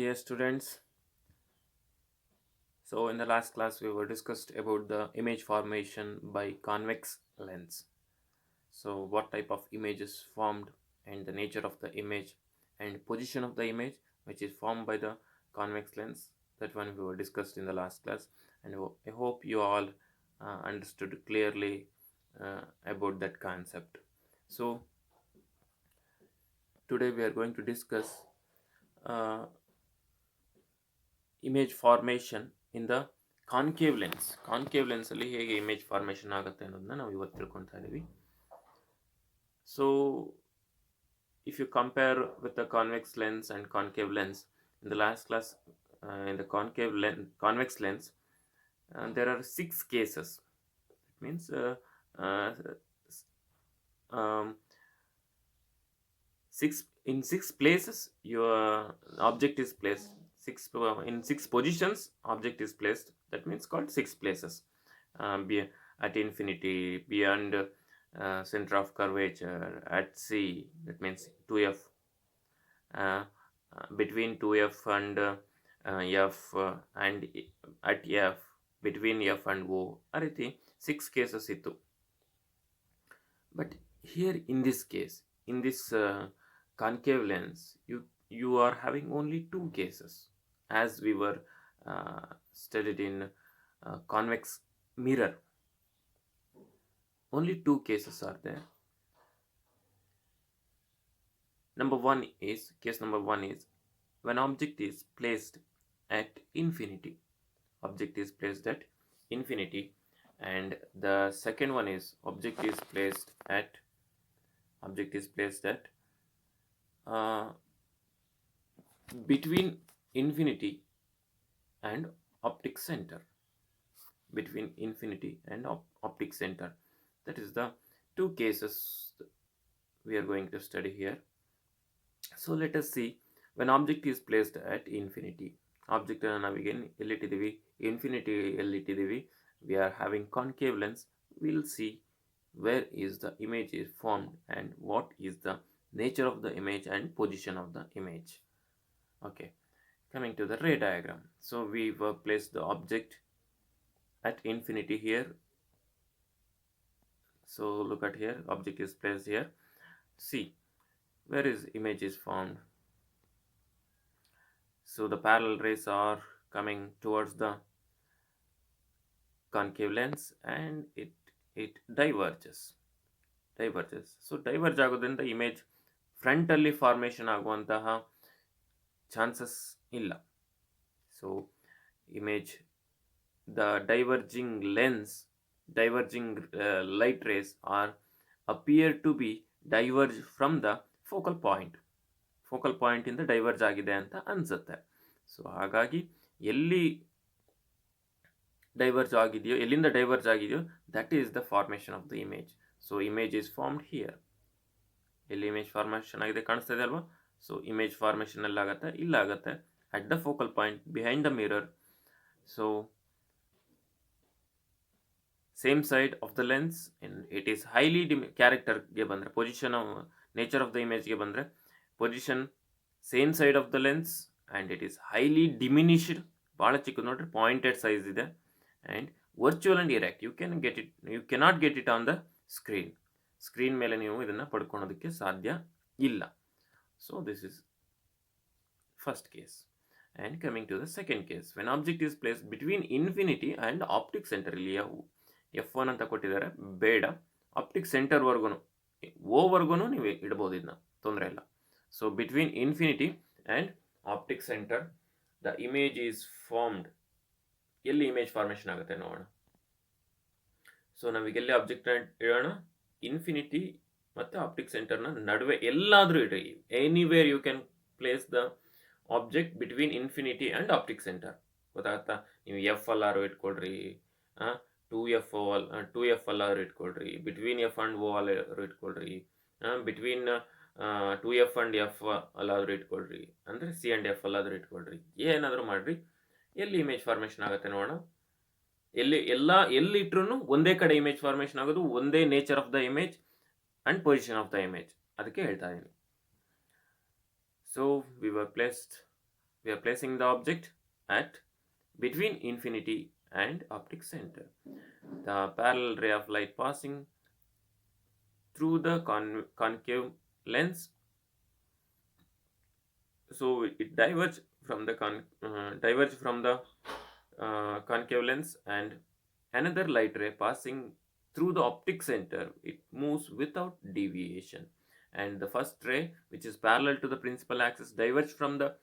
dear students. So in the last class we were discussed about the image formation by convex lens. So what type of image is formed and the nature of the image and position of the image which is formed by the convex lens. That one we were discussed in the last class, and I hope you all understood clearly about that concept. So today we are going to discuss uh, image formation in the concave ಲೆನ್ಸಲ್ಲಿ ಹೇಗೆ image formation ಆಗುತ್ತೆ ಅನ್ನೋದನ್ನ ನಾವು ಇವತ್ತು ತಿಳ್ಕೊತಾ ಇದ್ದೀವಿ. So if you compare with the convex lens and concave lens, in the last class in the convex lens, there are 6 cases. It means uh, um, 6 places your object is placed. In 6 positions object is placed. That means called 6 places. At infinity, beyond center of curvature, at C, that means 2f, between 2f and f, and at f, between f and o, ಆ ರೀತಿ 6 cases ಇತ್ತು. But here in this case, in this concave lens, you are having only 2 cases, as we were studied in convex mirror. Only 2 cases are there. Case number one is when object is placed at infinity. Object is placed at infinity. And the second one is object is placed at between infinity and optic center. Between infinity and optic center. That is the 2 cases we are going to study here. So let us see, when object is placed at infinity. Object navige ellittidivi, infinity ellittidivi, we are having concave lens. We'll see where is the image is formed and what is the nature of the image and position of the image. Okay, coming to the ray diagram. So we will place the object at infinity here. So look at here, object is placed here. See where is image is formed. So the parallel rays are coming towards the concave lens and it diverges. So diverge ಆಗೋದ್ರಿಂದ image front ಅಲ್ಲಿ formation ಆಗುವಂತಹ chances ಇಲ್ಲ. So image, the diverging light rays are appear to be diverge from the focal point ಇಂದ diverge ಆಗಿದೆ ಅಂತ ಅನ್ಸುತ್ತೆ. So ಹಾಗಾಗಿ ಎಲ್ಲಿಂದ ಡೈವರ್ಜ್ ಆಗಿದೆಯೋ that is the formation of the image. So image is formed here. ಎಲ್ಲಿ image formation ಆಗಿದೆ ಕಾಣಿಸ್ತಾ ಇದೆ ಅಲ್ವಾ? ಸೊ ಇಮೇಜ್ ಫಾರ್ಮೇಷನ್ ಎಲ್ಲ ಆಗುತ್ತೆ, ಇಲ್ಲಾಗುತ್ತೆ at the focal point behind the mirror. So same side of the lens, it is highly ಕ್ಯಾರೆಕ್ಟರ್ಗೆ ಬಂದರೆ, ಪೊಸಿಷನ್ ನೇಚರ್ ಆಫ್ ದ ಇಮೇಜ್ಗೆ ಬಂದರೆ, position same side of the lens and it is highly diminished. ಭಾಳ ಚಿಕ್ಕದು ನೋಡ್ರಿ, pointed size ಇದೆ. And virtual and erect, you cannot get it on the screen ಮೇಲೆ ನೀವು ಇದನ್ನು ಪಡ್ಕೊಳೋದಕ್ಕೆ ಸಾಧ್ಯ ಇಲ್ಲ. So this is first case. And coming to the second case, when object is place between infinity and optic centre. ಇಲ್ಲಿ F1 ಅಂತ ಕೊಟ್ಟಿದ್ದಾರೆ, ಬೇಡ, ಆಪ್ಟಿಕ್ ಸೆಂಟರ್ವರೆಗೂ, ಓವರೆಗೂ ನೀವು ಇಡ್ಬೋದು, ಇದನ್ನ ತೊಂದರೆ ಇಲ್ಲ. So between infinity and optic centre the image is formed. ಎಲ್ಲಿ ಇಮೇಜ್ ಫಾರ್ಮೇಷನ್ ಆಗುತ್ತೆ ನೋಡೋಣ. ಸೊ ನಾವೀಗೆಲ್ಲಿ ಆಬ್ಜೆಕ್ಟ್ ಇಡೋಣ? ಇನ್ಫಿನಿಟಿ ಮತ್ತು ಆಪ್ಟಿಕ್ ಸೆಂಟರ್ನ ನಡುವೆ ಎಲ್ಲಾದರೂ ಇಡ್ರಿ. Anywhere you can place the object between infinity and optic centre. ಗೊತ್ತಾಗ್ತಾ? ನೀವು ಎಫ್ ಅಲ್ಲಾರು ಇಟ್ಕೊಳ್ರಿ, 2F ಅಲ್ಲಾದ್ರು ಇಟ್ಕೊಳ್ರಿ, ಬಿಟ್ವೀನ್ ಎಫ್ ಆ್ಯಂಡ್ ಓ ಅಲ್ಲಾದ್ರು ಇಟ್ಕೊಳ್ರಿ, ಬಿಟ್ವೀನ್ 2F ಆ್ಯಂಡ್ ಎಫ್ ಅಲ್ಲಾದರೂ ಇಟ್ಕೊಳ್ರಿ, ಅಂದರೆ C ಆ್ಯಂಡ್ F ಅಲ್ಲಾದರೂ ಇಟ್ಕೊಳ್ರಿ, ಏನಾದರೂ ಮಾಡಿರಿ. ಎಲ್ಲಿ ಇಮೇಜ್ ಫಾರ್ಮೇಷನ್ ಆಗುತ್ತೆ ನೋಡೋಣ. ಎಲ್ಲಿ ಇಟ್ರು ಒಂದೇ ಕಡೆ ಇಮೇಜ್ ಫಾರ್ಮೇಷನ್ ಆಗೋದು, ಒಂದೇ nature of the image and position of the image. ಅದಕ್ಕೆ ಹೇಳ್ತಾ ಇದ್ದೀನಿ. So we were placed we are placing the object at between infinity and optic center. The parallel ray of light passing through the concave lens, so it diverges from the concave lens, and another light ray passing through the optic center, it moves without deviation, and the first ray, which is parallel to the principal axis, diverge from the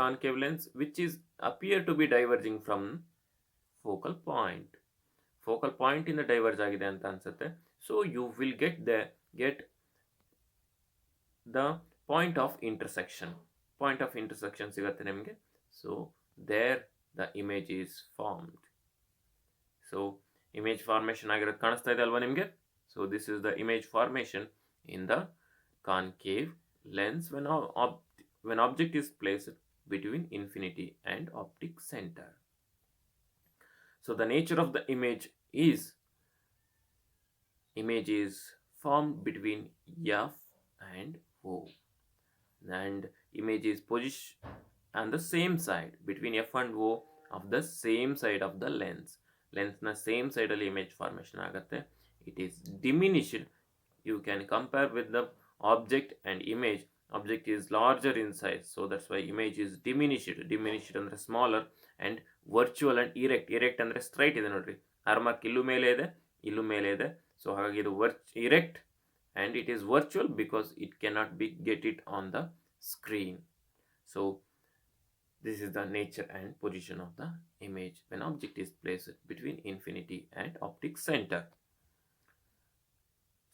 concave lens, which is appear to be diverging from focal point. In the diverge agide anta ansutte. So you will get the point of intersection ಸಿಗುತ್ತೆ ನಿಮಗೆ. So there the image is formed. So image formation ಆಗಿರೋದು ಕಾಣಿಸ್ತಾ ಇದೆ ಅಲ್ವಾ ನಿಮಗೆ? So this is the image formation in the concave lens when object is placed between infinity and optic center. So the nature of the image is formed between F and O, and image is positioned on the same side between F and O of the same side of the lens na same side ಅಲ್ಲಿ image formation ಆಗುತ್ತೆ. It is diminished. You can compare with the object and image. Object is larger in size, so that's why image is diminished ಅಂದ್ರೆ smaller, and virtual and erect ಅಂದ್ರೆ straight ಇದೆ ನೋಡ್ರಿ, ಆರ್ಮಾರ್ಕ್ ಇಲ್ಲೂ ಮೇಲೆ ಇದೆ, so ಹಾಗಾಗಿ ಇದು erect, and it is virtual because it cannot get it on the screen. So this is the nature and position of the image when object is placed between infinity and optic center.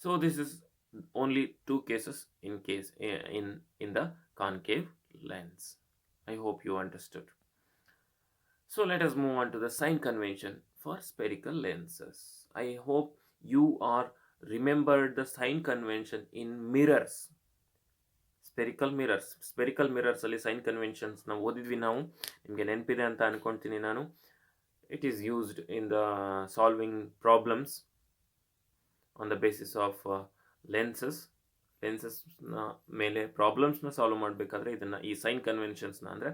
So this is only two cases in the concave lens. I hope you understood. So let us move on to the sign convention for spherical lenses. I hope you are remembered the sign convention in mirrors. Spherical mirrors ಅಲ್ಲಿ sign conventions ನಾವು ಓದಿದ್ವಿ, ನಾವು ನಿಮಗೆ ನೆನಪಿದೆ ಅಂತ ಅನ್ಕೊಂತೀನಿ ನಾನು. It is used in the solving problems on the basis of ಲೆನ್ಸಸ್ನ ಮೇಲೆ ಪ್ರಾಬ್ಲಮ್ಸ್ನ ಸಾಲ್ವ್ ಮಾಡಬೇಕಾದ್ರೆ ಈ ಸೈನ್ ಕನ್ವೆನ್ಷನ್ಸ್ನ ಅಂದರೆ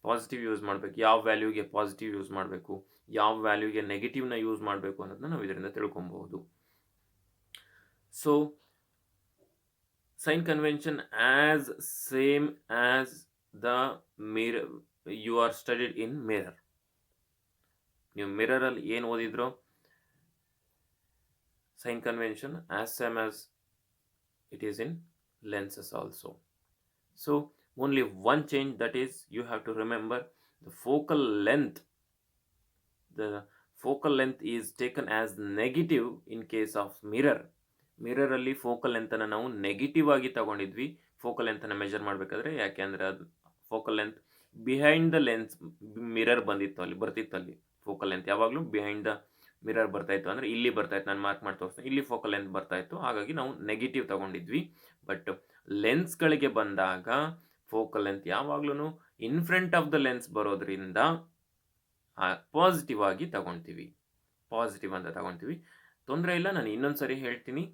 ಪಾಸಿಟಿವ್ ಯೂಸ್ ಮಾಡಬೇಕು, ಯಾವ ವ್ಯಾಲ್ಯೂಗೆ ಪಾಸಿಟಿವ್ ಯೂಸ್ ಮಾಡಬೇಕು, ಯಾವ ವ್ಯಾಲ್ಯೂಗೆ ನೆಗೆಟಿವ್ನ ಯೂಸ್ ಮಾಡಬೇಕು ಅನ್ನೋದನ್ನ ನಾವು ಇದರಿಂದ ತಿಳ್ಕೊಬಹುದು. So sign convention as same as the mirror you are studied in mirror. ನೀವು ಮಿರರ್ ಅಲ್ಲಿ ಏನು ಓದಿದ್ರೋ sign convention as same as it is in lenses also. So only one change, that is you have to remember the focal length. The focal length is taken as negative in case of mirror. Mirror ಅಲ್ಲಿ focal length ಅನ್ನ ನಾವು negative ಆಗಿ ತಗೊಂಡಿದ್ವಿ focal length ಅನ್ನ measure ಮಾಡಬೇಕಾದ್ರೆ. ಯಾಕೆಂದ್ರೆ ಅದು focal length behind the lens mirror ಬರ್ತಿತ್ತು ಅಲ್ಲಿ ಫೋಕಲ್ ಲೆಂತ್ ಯಾವಾಗಲೂ ಬಿಹೈಂಡ್ ದ ಮಿರರ್ ಬರ್ತಾ ಇತ್ತು, ಅಂದ್ರೆ ಇಲ್ಲಿ ಬರ್ತಾ ಇತ್ತು, ನಾನು ಮಾರ್ಕ್ ಮಾಡಿ ತೋರಿಸ್ತೀನಿ, ಇಲ್ಲಿ ಫೋಕಲ್ ಲೆಂತ್ ಬರ್ತಾ ಇತ್ತು, ಹಾಗಾಗಿ ನಾವು ನೆಗೆಟಿವ್ ತಗೊಂಡಿದ್ವಿ. ಬಟ್ ಲೆನ್ಸ್ಗಳಿಗೆ ಬಂದಾಗ ಫೋಕಲ್ ಲೆಂತ್ ಯಾವಾಗ್ಲೂ in front of the lens ಬರೋದ್ರಿಂದ ಪಾಸಿಟಿವ್ ಆಗಿ ತಗೊಳ್ತೀವಿ, ಪಾಸಿಟಿವ್ ಅಂತ ತಗೊಳ್ತೀವಿ. ತೊಂದರೆ ಇಲ್ಲ, ನಾನು ಇನ್ನೊಂದ್ಸರಿ ಹೇಳ್ತೀನಿ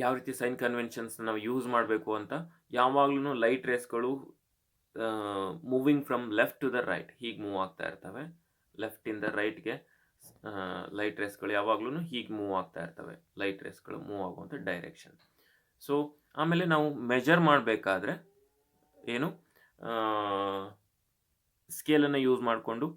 ಯಾವ ರೀತಿ ಸೈನ್ ಕನ್ವೆನ್ಷನ್ಸ್ ನಾವು ಯೂಸ್ ಮಾಡಬೇಕು ಅಂತ. ಯಾವಾಗ್ಲೂ ಲೈಟ್ ರೇಸ್ಗಳು moving from left to the right ಹೀಗೆ ಮೂವ್ ಆಗ್ತಾ ಇರ್ತವೆ. ಲೆಫ್ಟ್ ಇಂದ ರೈಟ್ಗೆ ಲೈಟ್ ರೇಸ್ಗಳು ಯಾವಾಗ್ಲೂ ಹೀಗೆ ಮೂವ್ ಆಗ್ತಾ ಇರ್ತವೆ, ಲೈಟ್ ರೇಸ್ಗಳು ಮೂವ್ ಆಗುವಂಥ ಡೈರೆಕ್ಷನ್. ಸೊ ಆಮೇಲೆ ನಾವು ಮೆಜರ್ ಮಾಡಬೇಕಾದ್ರೆ ಏನು ಸ್ಕೇಲನ್ನು ಯೂಸ್ ಮಾಡಿಕೊಂಡು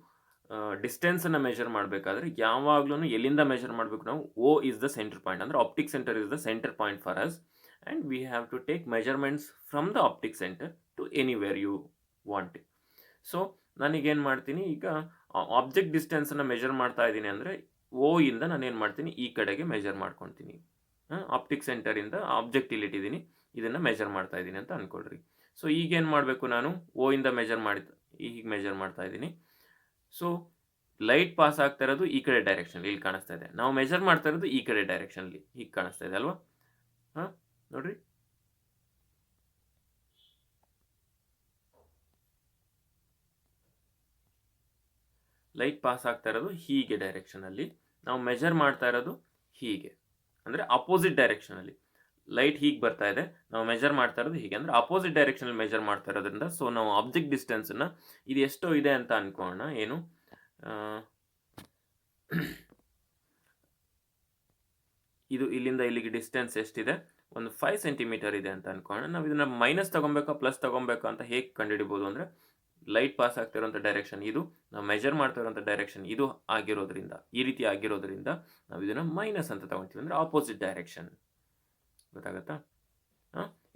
ಡಿಸ್ಟೆನ್ಸನ್ನು ಮೆಜರ್ ಮಾಡಬೇಕಾದ್ರೆ ಯಾವಾಗ್ಲೂ ಎಲ್ಲಿಂದ ಮೆಜರ್ ಮಾಡಬೇಕು ನಾವು? O is the centre point, ಅಂದರೆ optic centre is the centre point for us, and we have to take measurements from the optic centre to anywhere you want it. So ನಾನೀಗೇನು ಮಾಡ್ತೀನಿ, ಈಗ object ಡಿಸ್ಟೆನ್ಸನ್ನು measure ಮಾಡ್ತಾ ಇದ್ದೀನಿ ಅಂದರೆ ಓ ಇಂದ ನಾನೇನು ಮಾಡ್ತೀನಿ, ಈ ಕಡೆಗೆ ಮೆಜರ್ ಮಾಡ್ಕೊತೀನಿ. ಆಪ್ಟಿಕ್ ಸೆಂಟರಿಂದ ಆಬ್ಜೆಕ್ಟ್ ಇಲ್ಲಿಟ್ಟಿದ್ದೀನಿ, ಇದನ್ನು ಮೆಜರ್ ಮಾಡ್ತಾ ಇದ್ದೀನಿ ಅಂತ ಅಂದ್ಕೊಳ್ರಿ. ಸೊ ಈಗೇನು ಮಾಡಬೇಕು, ನಾನು ಓ ಇಂದ ಹೀಗೆ ಮೆಜರ್ ಮಾಡ್ತಾ ಇದ್ದೀನಿ. ಸೊ ಲೈಟ್ ಪಾಸ್ ಆಗ್ತಾ ಇರೋದು ಈ ಕಡೆ ಡೈರೆಕ್ಷನ್, ಇಲ್ಲಿ ಕಾಣಿಸ್ತಾ ಇದೆ. ನಾವು ಮೆಜರ್ ಮಾಡ್ತಾ ಇರೋದು ಈ ಕಡೆ ಡೈರೆಕ್ಷನ್ಲಿ ಹೀಗೆ ಕಾಣಿಸ್ತಾ ಇದೆ ಅಲ್ವಾ? ನೋಡ್ರಿ, ಲೈಟ್ ಪಾಸ್ ಆಗ್ತಾ ಇರೋದು ಹೀಗೆ ಡೈರೆಕ್ಷನ್ ಅಲ್ಲಿ, ನಾವು ಮೆಜರ್ ಮಾಡ್ತಾ ಇರೋದು ಹೀಗೆ, ಅಂದ್ರೆ ಅಪೋಸಿಟ್ ಡೈರೆಕ್ಷನ್ ಅಲ್ಲಿ. ಲೈಟ್ ಹೀಗೆ ಬರ್ತಾ ಇದೆ, ನಾವು ಮೆಜರ್ ಮಾಡ್ತಾ ಇರೋದು ಹೀಗೆ ಅಂದರೆ ಅಪೋಸಿಟ್ ಡೈರೆಕ್ಷನಲ್ಲಿ ಮೆಜರ್ ಮಾಡ್ತಾ ಇರೋದ್ರಿಂದ ಸೊ ನಾವು ಆಬ್ಜೆಕ್ಟ್ ಡಿಸ್ಟೆನ್ಸನ್ನು ಇದು ಎಷ್ಟೋ ಇದೆ ಅಂತ ಅನ್ಕೋಣ. ಏನು ಇದು ಇಲ್ಲಿಂದ ಇಲ್ಲಿಗೆ ಡಿಸ್ಟೆನ್ಸ್ ಎಷ್ಟಿದೆ, ಒಂದು 5 ಸೆಂಟಿಮೀಟರ್ ಇದೆ ಅಂತ ಅನ್ಕೋಣ. ನಾವು ಇದನ್ನು ಮೈನಸ್ ತೊಗೊಬೇಕಾ ಪ್ಲಸ್ ತೊಗೊಬೇಕಾ ಅಂತ ಹೇಗೆ ಕಂಡುಹಿಡಿಬೋದು ಅಂದರೆ, ಲೈಟ್ ಪಾಸ್ ಆಗ್ತಿರೋಂಥ ಡೈರೆಕ್ಷನ್ ಇದು, ನಾವು ಮೆಜರ್ ಮಾಡ್ತಾ ಇರೋಂಥ ಡೈರೆಕ್ಷನ್ ಇದು ಆಗಿರೋದ್ರಿಂದ, ಈ ರೀತಿ ಆಗಿರೋದ್ರಿಂದ ನಾವು ಇದನ್ನು ಮೈನಸ್ ಅಂತ ತಗೊತೀವಿ, ಅಂದರೆ ಆಪೋಸಿಟ್ ಡೈರೆಕ್ಷನ್. ಗೊತ್ತಾಗತ್ತಾ?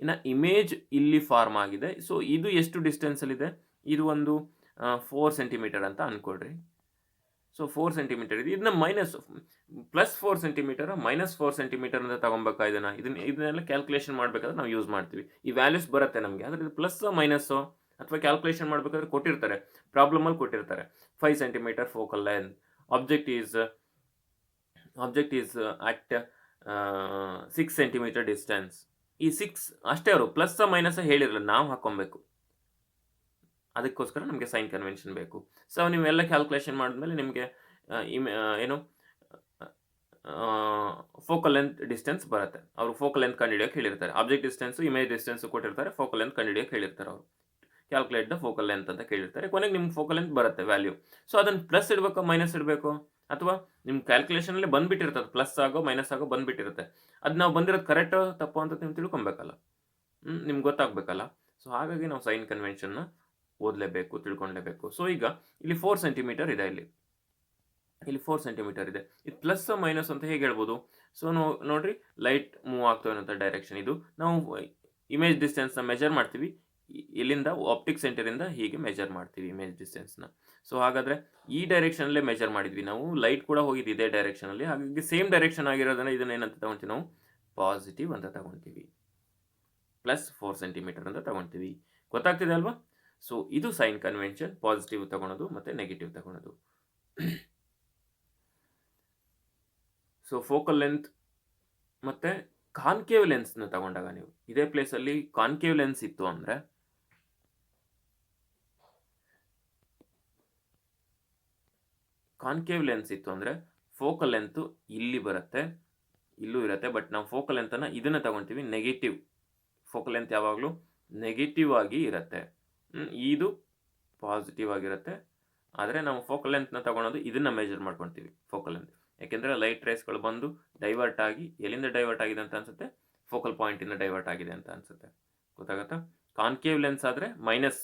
ಇನ್ನು ಇಮೇಜ್ ಇಲ್ಲಿ ಫಾರ್ಮ್ ಆಗಿದೆ. ಸೊ ಇದು ಎಷ್ಟು ಡಿಸ್ಟೆನ್ಸಲ್ಲಿದೆ, ಇದು ಒಂದು 4 ಸೆಂಟಿಮೀಟರ್ ಅಂತ ಅಂದ್ಕೊಳ್ರಿ. ಸೊ 4 ಸೆಂಟಿಮೀಟರ್ ಇದೆ, ಇದನ್ನ ಪ್ಲಸ್ 4 ಸೆಂಟಿಮೀಟರ್ ಮೈನಸ್ 4 ಸೆಂಟಿಮೀಟರ್ ಅಂತ ತಗೊಬೇಕಾ, ಇದನ್ನೆಲ್ಲ ಕ್ಯಾಲ್ಕುಲೇಷನ್ ಮಾಡಬೇಕಾದ್ರೆ ನಾವು ಯೂಸ್ ಮಾಡ್ತೀವಿ. ಈ ವ್ಯಾಲ್ಯೂಸ್ ಬರುತ್ತೆ ನಮಗೆ, ಆದರೆ ಇದು ಪ್ಲಸ್ ಮೈನಸ್ಸು ಅಥವಾ ಕ್ಯಾಲ್ಕುಲೇಷನ್ ಮಾಡಬೇಕಾದ್ರೆ ಕೊಟ್ಟಿರ್ತಾರೆ, ಪ್ರಾಬ್ಲಮಲ್ಲಿ ಕೊಟ್ಟಿರ್ತಾರೆ 5 centimetre focal length, object is at 6 centimetre distance. ಈ 6 ಅಷ್ಟೇ, ಅವರು ಪ್ಲಸ್ ಮೈನಸ್ ಹೇಳಿರಲ್ಲ, ನಾವು ಹಾಕ್ಕೊಬೇಕು. ಅದಕ್ಕೋಸ್ಕರ ನಮಗೆ ಸೈನ್ ಕನ್ವೆನ್ಷನ್ ಬೇಕು. ಸೊ ನೀವೆಲ್ಲ ಕ್ಯಾಲ್ಕುಲೇಷನ್ ಮಾಡಿದ್ಮೇಲೆ ನಿಮಗೆ ಏನು ಫೋಕಲ್ ಲೆಂತ್ ಡಿಸ್ಟೆನ್ಸ್ ಬರುತ್ತೆ. ಅವರು ಫೋಕಲ್ ಲೆಂತ್ ಕಂಡುಹಿಡಿಯೋಕೆ ಹೇಳಿರ್ತಾರೆ, ಆಬ್ಜೆಕ್ಟ್ ಡಿಸ್ಟೆನ್ಸು ಇಮೇಜ್ ಡಿಸ್ಟೆನ್ಸು ಕೊಟ್ಟಿರ್ತಾರೆ, ಫೋಕಲ್ ಲೆಂತ್ ಕಂಡುಹಿಡಿಯೋಕೆ ಹೇಳಿರ್ತಾರೆ. ಅವರು ಕ್ಯಾಲ್ಕುಲೇಟ್ ದ ಫೋಕಲ್ ಲೆಂತ್ ಅಂತ ಕೇಳಿರ್ತಾರೆ. ಕೊನೆಗೆ ನಿಮ್ಗೆ ಫೋಕಲ್ ಲೆಂತ್ ಬರುತ್ತೆ ವ್ಯಾಲ್ಯೂ. ಸೊ ಅದನ್ನು ಪ್ಲಸ್ ಇಡಬೇಕು ಮೈನಸ್ ಇಡಬೇಕು, ಅಥವಾ ನಿಮ್ಮ ಕ್ಯಾಲ್ಕುಲೇಷನಲ್ಲಿ ಬಂದುಬಿಟ್ಟಿರ್ತದೆ, ಪ್ಲಸ್ ಆಗೋ ಮೈನಸ್ ಆಗೋ ಬಂದುಬಿಟ್ಟಿರುತ್ತೆ. ಅದು ನಾವು ಬಂದಿರೋದು ಕರೆಕ್ಟು ತಪ್ಪು ಅಂತ ನೀವು ತಿಳ್ಕೊಬೇಕಲ್ಲ, ನಿಮ್ಗೆ ಗೊತ್ತಾಗಬೇಕಲ್ಲ. ಸೊ ಹಾಗಾಗಿ ನಾವು ಸೈನ್ ಕನ್ವೆನ್ಷನ್ನ ಓದಲೇಬೇಕು, ತಿಳ್ಕೊಳ್ಲೇಬೇಕು. ಸೊ ಈಗ ಇಲ್ಲಿ 4 ಸೆಂಟಿಮೀಟರ್ ಇದೆ, ಇಲ್ಲಿ 4 ಸೆಂಟಿಮೀಟರ್ ಇದೆ. ಇದು ಪ್ಲಸ್ ಮೈನಸ್ ಅಂತ ಹೇಗೆ ಹೇಳ್ಬೋದು? ಸೊ ನೋಡ್ರಿ, ಲೈಟ್ ಮೂವ್ ಆಗ್ತಾ ಇರೋಂಥ ಡೈರೆಕ್ಷನ್ ಇದು. ನಾವು ಇಮೇಜ್ ಡಿಸ್ಟೆನ್ಸ್ನ ಮೆಜರ್ ಮಾಡ್ತೀವಿ, ಇಲ್ಲಿಂದ ಆಪ್ಟಿಕ್ ಸೆಂಟರಿಂದ ಹೀಗೆ ಮೆಜರ್ ಮಾಡ್ತೀವಿ ಇಮೇಜ್ ಡಿಸ್ಟೆನ್ಸ್ನ. ಸೊ ಹಾಗಾದರೆ ಈ ಡೈರೆಕ್ಷನಲ್ಲೇ ಮೆಜರ್ ಮಾಡಿದ್ವಿ ನಾವು, ಲೈಟ್ ಕೂಡ ಹೋಗಿದ್ದು ಇದೇ ಡೈರೆಕ್ಷನಲ್ಲಿ. ಹಾಗಾಗಿ ಸೇಮ್ ಡೈರೆಕ್ಷನ್ ಆಗಿರೋದನ್ನ ಇದನ್ನ ಏನಂತ ತಗೊಳ್ತೀವಿ ನಾವು, ಪಾಸಿಟಿವ್ ಅಂತ ತಗೊಳ್ತೀವಿ, ಪ್ಲಸ್ 4 ಸೆಂಟಿಮೀಟರ್ ಅಂತ ತಗೊಳ್ತೀವಿ. ಗೊತ್ತಾಗ್ತಿದೆ ಅಲ್ವಾ? ಸೊ ಇದು ಸೈನ್ ಕನ್ವೆನ್ಷನ್, ಪಾಸಿಟಿವ್ ತಗೊಳೋದು ಮತ್ತು ನೆಗೆಟಿವ್ ತಗೊಳೋದು. ಸೊ ಫೋಕಲ್ ಲೆಂತ್ ಮತ್ತು ಕಾನ್ಕೇವ್ ಲೆನ್ಸ್ನ ತಗೊಂಡಾಗ, ನೀವು ಇದೇ ಪ್ಲೇಸಲ್ಲಿ ಕಾನ್ಕೇವ್ ಲೆನ್ಸ್ ಇತ್ತು ಅಂದರೆ, ಫೋಕಲ್ ಲೆಂತು ಇಲ್ಲಿ ಬರುತ್ತೆ, ಇಲ್ಲೂ ಇರುತ್ತೆ. ಬಟ್ ನಾವು ಫೋಕಲ್ ಲೆಂತನ್ನು ಇದನ್ನು ತಗೊಳ್ತೀವಿ ನೆಗೆಟಿವ್. ಫೋಕಲ್ ಲೆಂತ್ ಯಾವಾಗಲೂ ನೆಗೆಟಿವ್ ಆಗಿ ಇರುತ್ತೆ, ಇದು ಪಾಸಿಟಿವ್ ಆಗಿರುತ್ತೆ. ಆದರೆ ನಾವು ಫೋಕಲ್ ಲೆಂತ್ನ ತಗೊಳೋದು ಇದನ್ನು ಮೆಜರ್ ಮಾಡ್ಕೊಳ್ತೀವಿ, ಫೋಕಲ್ ಲೆಂತ್. ಯಾಕೆಂದರೆ ಲೈಟ್ ರೇಸ್ಗಳು ಬಂದು ಡೈವರ್ಟ್ ಆಗಿ, ಎಲ್ಲಿಂದ ಡೈವರ್ಟ್ ಆಗಿದೆ ಅಂತ ಅನಿಸುತ್ತೆ, ಫೋಕಲ್ ಪಾಯಿಂಟಿಂದ ಡೈವರ್ಟ್ ಆಗಿದೆ ಅಂತ ಅನಿಸುತ್ತೆ. ಗೊತ್ತಾಗುತ್ತಾ? ಕಾನ್ಕೇವ್ ಲೆನ್ಸ್ ಆದರೆ ಮೈನಸ್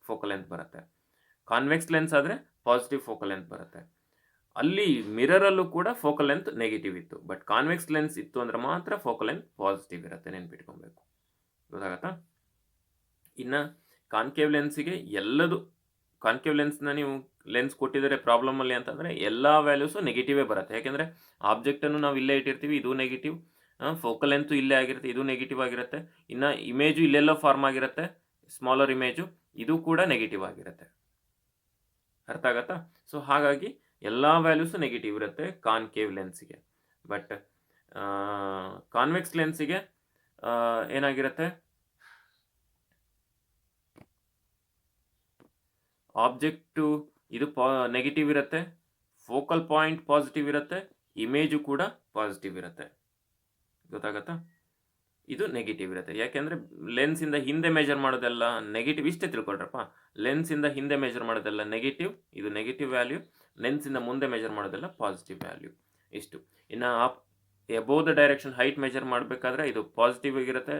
ಫೋಕಲ್ ಲೆಂತ್ ಬರುತ್ತೆ, ಕಾನ್ವೆಕ್ಸ್ ಲೆನ್ಸ್ ಆದರೆ ಪಾಸಿಟಿವ್ ಫೋಕಲ್ ಲೆಂತ್ ಬರುತ್ತೆ. ಅಲ್ಲಿ ಮಿರರಲ್ಲೂ ಕೂಡ ಫೋಕಲ್ ಲೆಂತ್ ನೆಗೆಟಿವ್ ಇತ್ತು, ಬಟ್ ಕಾನ್ವೆಕ್ಸ್ ಲೆನ್ಸ್ ಇತ್ತು ಅಂದರೆ ಮಾತ್ರ ಫೋಕಲ್ ಲೆಂತ್ ಪಾಸಿಟಿವ್ ಇರುತ್ತೆ, ನೆನ್ಪಿಟ್ಕೊಬೇಕು. ಗೊತ್ತಾಗತ್ತಾ? ಇನ್ನು ಕಾನ್ಕೇವ್ ಲೆನ್ಸಿಗೆ ಕಾನ್ಕೇವ್ ಲೆನ್ಸ್ನ ನೀವು ಲೆನ್ಸ್ ಕೊಟ್ಟಿದ್ದಾರೆ ಪ್ರಾಬ್ಲಮಲ್ಲಿ ಅಂತಂದರೆ ಎಲ್ಲ ವ್ಯಾಲ್ಯೂಸು ನೆಗೆಟಿವೇ ಬರುತ್ತೆ. ಯಾಕೆಂದರೆ ಆಬ್ಜೆಕ್ಟನ್ನು ನಾವು ಇಲ್ಲೇ ಇಟ್ಟಿರ್ತೀವಿ, ಇದು ನೆಗೆಟಿವ್, ಫೋಕಲ್ ಲೆಂತು ಇಲ್ಲೇ ಆಗಿರುತ್ತೆ, ಇದು ನೆಗೆಟಿವ್ ಆಗಿರುತ್ತೆ. ಇನ್ನು ಇಮೇಜು ಇಲ್ಲೆಲ್ಲೋ ಫಾರ್ಮ್ ಆಗಿರುತ್ತೆ, ಸ್ಮಾಲರ್ ಇಮೇಜು, ಇದು ಕೂಡ ನೆಗೆಟಿವ್ ಆಗಿರುತ್ತೆ. ಅರ್ಥ ಆಗತ್ತಾ? ಸೊ ಹಾಗಾಗಿ ಎಲ್ಲ ವ್ಯಾಲ್ಯೂಸು ನೆಗೆಟಿವ್ ಇರುತ್ತೆ ಕಾನ್ಕೇವ್ ಲೆನ್ಸಿಗೆ. ಬಟ್ ಕಾನ್ವೆಕ್ಸ್ ಲೆನ್ಸಿಗೆ ಏನಾಗಿರುತ್ತೆ, ಆಬ್ಜೆಕ್ಟು ಇದು ನೆಗೆಟಿವ್ ಇರುತ್ತೆ, ಫೋಕಲ್ ಪಾಯಿಂಟ್ ಪಾಸಿಟಿವ್ ಇರುತ್ತೆ, ಇಮೇಜು ಕೂಡ ಪಾಸಿಟಿವ್ ಇರುತ್ತೆ. ಗೊತ್ತಾಗತ್ತಾ? ಇದು ನೆಗೆಟಿವ್ ಇರುತ್ತೆ. ಯಾಕೆಂದರೆ ಲೆನ್ಸಿಂದ ಹಿಂದೆ ಮೆಜರ್ ಮಾಡೋದೆಲ್ಲ ನೆಗೆಟಿವ್. ಇಷ್ಟೇ ತಿಳ್ಕೊಳ್ರಪ್ಪ, ಲೆನ್ಸಿಂದ ಹಿಂದೆ ಮೆಜರ್ ಮಾಡೋದೆಲ್ಲ ನೆಗೆಟಿವ್, ಇದು ನೆಗೆಟಿವ್ ವ್ಯಾಲ್ಯೂ. ಲೆನ್ಸಿಂದ ಮುಂದೆ ಮೆಜರ್ ಮಾಡೋದೆಲ್ಲ ಪಾಸಿಟಿವ್ ವ್ಯಾಲ್ಯೂ. ಇಷ್ಟು. ಇನ್ನು above the direction height measure ಮಾಡಬೇಕಾದ್ರೆ ಇದು ಪಾಸಿಟಿವ್ ಆಗಿರುತ್ತೆ.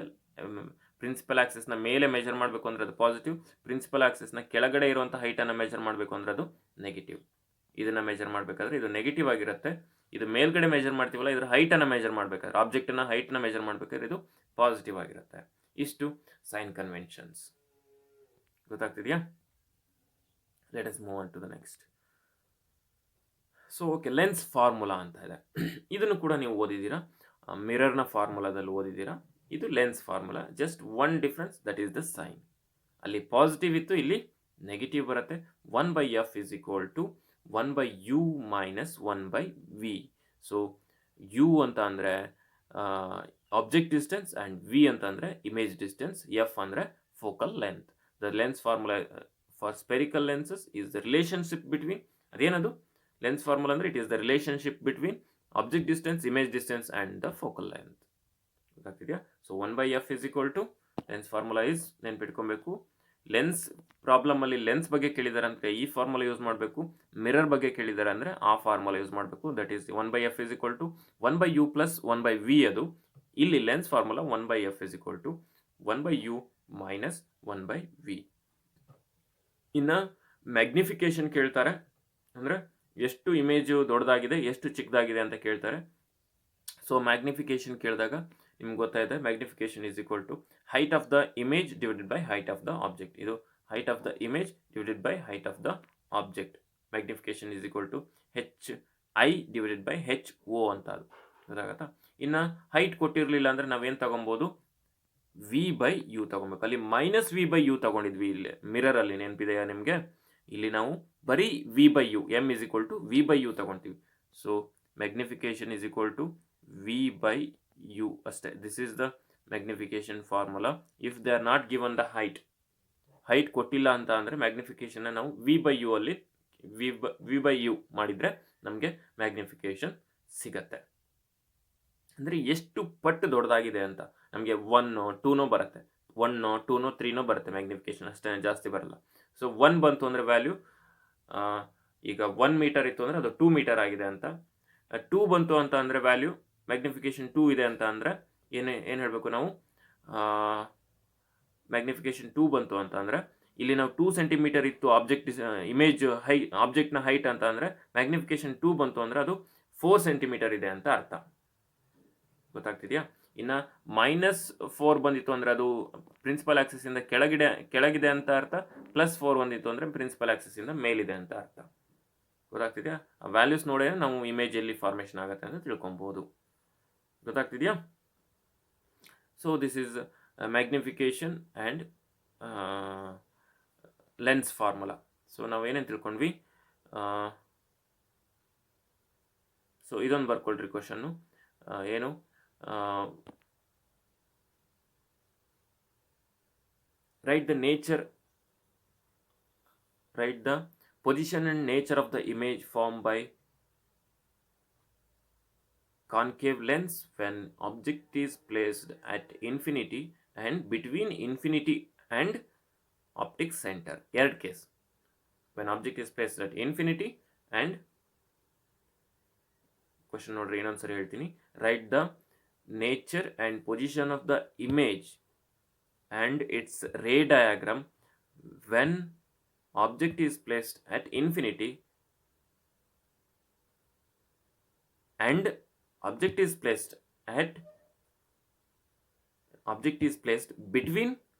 ಪ್ರಿನ್ಸಿಪಲ್ ಆಕ್ಸಿಸ್ನ ಮೇಲೆ ಮೆಜರ್ ಮಾಡಬೇಕು ಅಂದರೆ ಅದು ಪಾಸಿಟಿವ್, ಪ್ರಿನ್ಸಿಪಲ್ ಆಕ್ಸಿಸ್ನ ಕೆಳಗಡೆ ಇರುವಂಥ ಹೈಟನ್ನು ಮೆಜರ್ ಮಾಡಬೇಕು ಅಂದರೆ ಅದು ನೆಗೆಟಿವ್. ಇದನ್ನು ಮೆಜರ್ ಮಾಡಬೇಕಾದ್ರೆ ಇದು ನೆಗೆಟಿವ್ ಆಗಿರುತ್ತೆ. ಇದು ಮೇಲ್ಗಡೆ ಮೆಜರ್ ಮಾಡ್ತೀವಲ್ಲ, ಇದರ ಹೈಟನ್ನು ಮೆಜರ್ ಮಾಡಬೇಕಾದ್ರೆ, ಆಬ್ಜೆಕ್ಟನ್ನು ಹೈಟ್ನ ಮೆಜರ್ ಮಾಡಬೇಕಾದ್ರೆ ಇದು ಪಾಸಿಟಿವ್ ಆಗಿರುತ್ತೆ. ಇಷ್ಟು ಸೈನ್ ಕನ್ವೆನ್ಷನ್ಸ್. ಗೊತ್ತಾಗ್ತಿದೆಯಾ? Let us move on to the next. So okay, lens formula ಅಂತ ಇದೆ. ಇದನ್ನು ಕೂಡ ನೀವು ಓದಿದ್ದೀರಾ, ಮಿರರ್ನ ಫಾರ್ಮುಲಾದಲ್ಲಿ ಓದಿದ್ದೀರಾ. ಇದು lens formula, just one difference, that is the sign. ಅಲ್ಲಿ ಪಾಸಿಟಿವ್ ಇತ್ತು, ಇಲ್ಲಿ ನೆಗೆಟಿವ್ ಬರುತ್ತೆ. 1/f is equal to 1/u minus 1/v. So u ಅಂತ ಅಂದರೆ ಆಬ್ಜೆಕ್ಟ್ ಡಿಸ್ಟೆನ್ಸ್ ಆ್ಯಂಡ್ v ಅಂತ ಅಂದರೆ ಇಮೇಜ್ ಡಿಸ್ಟೆನ್ಸ್, f ಅಂದರೆ focal length. The lens formula for spherical lenses is the relationship between, ಅದೇನದು ಲೆನ್ಸ್ ಫಾರ್ಮುಲಾ ಅಂದರೆ, it is the relationship between object distance, image distance and the focal length. ಗೊತ್ತಾಗ್ತಿದೆಯಾ? So 1/f is equal to lens formula is, ನೆನ್ಪಿಟ್ಕೊಬೇಕು, lens ಪ್ರಾಬ್ಲಮಲ್ಲಿ lens ಬಗ್ಗೆ ಕೇಳಿದ್ದಾರೆ ಅಂದರೆ ಈ formula use ಮಾಡಬೇಕು, mirror ಬಗ್ಗೆ ಕೇಳಿದ್ದಾರೆ ಅಂದರೆ ಆ ಫಾರ್ಮುಲಾ ಯೂಸ್ ಮಾಡಬೇಕು. That is 1/f is equal to 1/u plus 1/v. ಅದು ಇಲ್ಲಿ lens formula 1/f is equal to 1/u minus 1/v. ಇನ್ನು ಮ್ಯಾಗ್ನಿಫಿಕೇಶನ್ ಕೇಳ್ತಾರೆ, ಅಂದರೆ ಎಷ್ಟು ಇಮೇಜು ದೊಡ್ಡದಾಗಿದೆ ಎಷ್ಟು ಚಿಕ್ಕದಾಗಿದೆ ಅಂತ ಕೇಳ್ತಾರೆ. ಸೊ ಮ್ಯಾಗ್ನಿಫಿಕೇಶನ್ ಕೇಳಿದಾಗ ನಿಮ್ಗೆ ಗೊತ್ತಾಯಿದೆ, magnification is equal to height of the image divided by height of the object. ಇದು height of the image divided by height of the object. Magnification is equal to HI divided by HO ಅಂತ. ಅದು ಗೊತ್ತಾಗತ್ತಾ? ಇನ್ನು height ಕೊಟ್ಟಿರಲಿಲ್ಲ ಅಂದರೆ ನಾವೇನು ತಗೊಬೋದು, V/U ತಗೊಬೇಕು. ಅಲ್ಲಿ -V/U ತಗೊಂಡಿದ್ವಿ ಇಲ್ಲಿ ಮಿರರಲ್ಲಿ, ನೆನಪಿದೆಯಾ ನಿಮಗೆ? ಇಲ್ಲಿ ನಾವು ಬರೀ V/U, M is equal to V/U ತಗೊಳ್ತೀವಿ. So magnification is equal to V/U ಅಷ್ಟೇ. This is the magnification formula. If they are not given the height ಕೊಟ್ಟಿಲ್ಲ ಅಂತ ಅಂದರೆ ಮ್ಯಾಗ್ನಿಫಿಕೇಶನ್ನ ನಾವು V/U ಅಲ್ಲಿ V/U ಮಾಡಿದರೆ ನಮಗೆ ಮ್ಯಾಗ್ನಿಫಿಕೇಶನ್ ಸಿಗತ್ತೆ. ಅಂದರೆ ಎಷ್ಟು ಪಟ್ಟು ದೊಡ್ಡದಾಗಿದೆ ಅಂತ. ನಮಗೆ 1, 2 ಬರುತ್ತೆ, 1, 2, 3 ಬರುತ್ತೆ ಮ್ಯಾಗ್ನಿಫಿಕೇಶನ್, ಅಷ್ಟೇ, ಜಾಸ್ತಿ ಬರಲ್ಲ. ಸೊ 1 ಬಂತು ಅಂದರೆ ವ್ಯಾಲ್ಯೂ, ಈಗ 1 ಮೀಟರ್ ಇತ್ತು ಅಂದರೆ ಅದು 2 ಮೀಟರ್ ಆಗಿದೆ ಅಂತ. 2 ಬಂತು ಅಂತ ಅಂದರೆ ವ್ಯಾಲ್ಯೂ, ಮ್ಯಾಗ್ನಿಫಿಕೇಶನ್ 2 ಇದೆ ಅಂತ ಅಂದರೆ ಏನು ಹೇಳಬೇಕು ನಾವು, ಮ್ಯಾಗ್ನಿಫಿಕೇಶನ್ 2 ಬಂತು ಅಂತ ಅಂದರೆ ಇಲ್ಲಿ ನಾವು 2 ಸೆಂಟಿಮೀಟರ್ ಇತ್ತು ಆಬ್ಜೆಕ್ಟ್ನ ಹೈಟ್ ಅಂತ ಅಂದರೆ ಮ್ಯಾಗ್ನಿಫಿಕೇಶನ್ 2 ಬಂತು ಅಂದರೆ ಅದು 4 ಸೆಂಟಿಮೀಟರ್ ಇದೆ ಅಂತ ಅರ್ಥ. ಗೊತ್ತಾಗ್ತಿದೆಯಾ? ಇನ್ನು -4 ಬಂದಿತ್ತು ಅಂದರೆ ಅದು ಪ್ರಿನ್ಸಿಪಲ್ ಆಕ್ಸಿಸಿಂದ ಕೆಳಗಿದೆ ಅಂತ ಅರ್ಥ, +4 ಬಂದಿತ್ತು ಅಂದರೆ ಪ್ರಿನ್ಸಿಪಲ್ ಆಕ್ಸಿಸಿಂದ ಮೇಲಿದೆ ಅಂತ ಅರ್ಥ. ಗೊತ್ತಾಗ್ತಿದೆಯಾ? ಆ ವ್ಯಾಲ್ಯೂಸ್ ನೋಡಿ ನಾವು ಇಮೇಜ್ ಎಲ್ಲಿ ಫಾರ್ಮೇಷನ್ ಆಗುತ್ತೆ ಅಂತ ತಿಳ್ಕೊಬೋದು. ಗೊತ್ತಾಗ್ತಿದೆಯಾ? So this is magnification and lens formula. So ನಾವೇನೇನು ತಿಳ್ಕೊಂಡ್ವಿ, ಸೊ ಇದೊಂದು ಬರ್ಕೊಳ್ರಿ ಕ್ವಶನ್ನು. ಏನು, write the position and nature of the image formed by concave lens when object is placed at infinity and between infinity and optic center. Third case, when object is placed at infinity and question ನೋಡ್ರಿ, ಇನ್ನೊಂದ್ಸರಿ ಹೇಳ್ತೀನಿ. write the nature and position of the image and its ray diagram when object is placed at infinity and object is placed between